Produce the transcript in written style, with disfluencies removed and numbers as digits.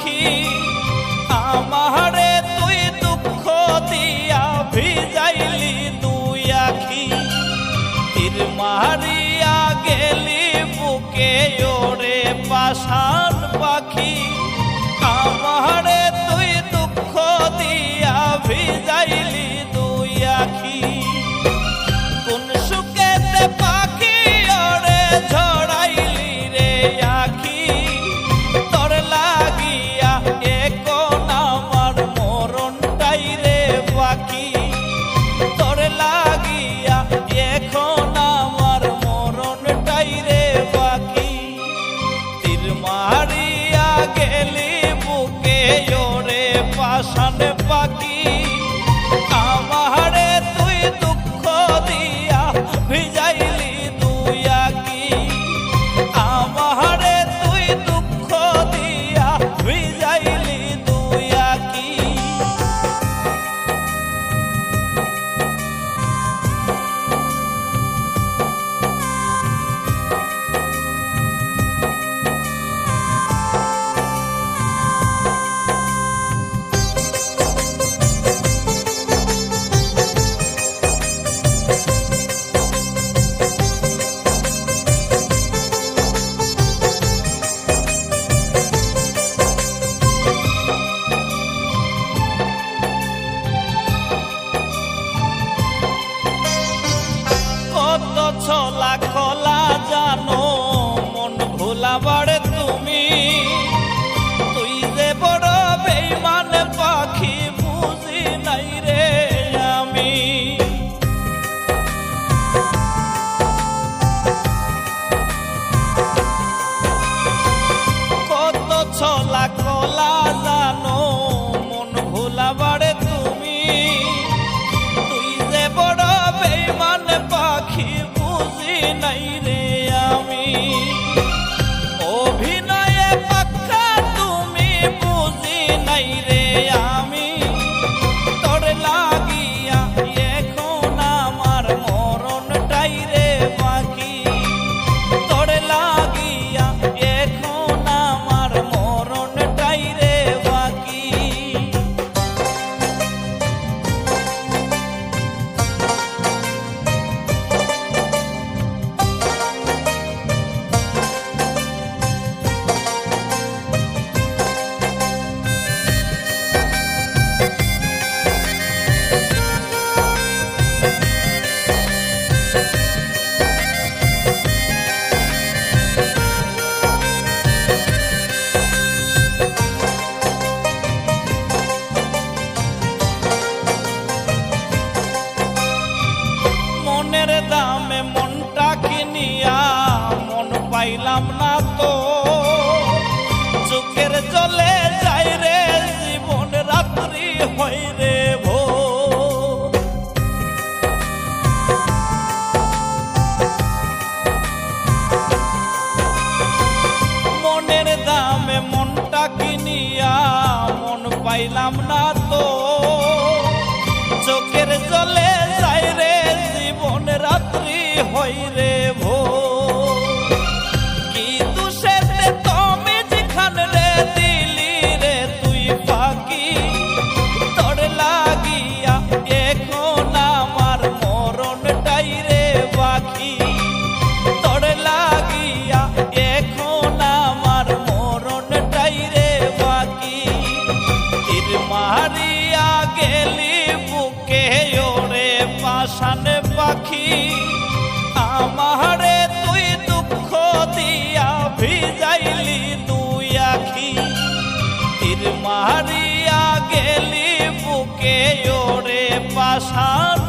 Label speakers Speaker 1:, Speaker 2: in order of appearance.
Speaker 1: পাখি আমারে তুই দুঃখ দিয়া ভিজাইলি দুই আখি তীর মারিয়া গেলি বুকে ওরে পাষাণ পাখি আমারে তুই দুঃখ দিয়া ভিজাইলি দুই আখি কোন সুখেতে পাখি ওরে ঝড়াইলি রে আখি তোর লাগিয়া এখন আমার মরণটাই রে বাকি তোর লাগিয়া এখন আমার মরণটাই রে বাকি তীর মারিয়া গেলি বুকে ওরে পাষাণ পাখি আমারে তুই দুঃখ দিয়া ভিজাইলি দুই আখি আমারে তুই দুঃখ দিয়া ভিজাইলি দুই আখি ছলা খোলা জানো মন ভোলাবার তুমি তুই যে বড় বেঈমান পাখি বুঝি নাই রে আমি কত ছলা খোলা জানো মন ভোলাবার তুমি তুই যে বড় বেঈমান পাখি নাই রে আমি অভিনয়ে পাক্কা তুমি বুঝি নাই রে আমি তোর লাগিয়া এখন আমার মরণটাই রে বাকি তোর লাগিয়া এখন আমার মরণটাই রে বাকি মনের দামে মনটা কিনিয়া মন পাইলাম না তো চোখের জলে যাই রে জীবন রাত্রি হয় রে ভোর মনের দামে মনটা কিনিয়া মন পাইলাম না তো চোখের জলে যাই রে জীবন রাত্রি হই রে ভোর কি দুষেতে তুমি যেখান রে দিলি রে তুই ফাঁকি তোর লাগিয়া এখন আমার মরণটাই রে বাকি তোর লাগিয়া এখন আমার মরণটাই রে বাকি তীর মারিয়া গেলি বুকে ওরে পাষাণ পাখি আমারে তুই দুঃখ দিয়া ভিজাইলি দুই আখি তীর মারিয়া গেলি বুকে ওরে পাষাণ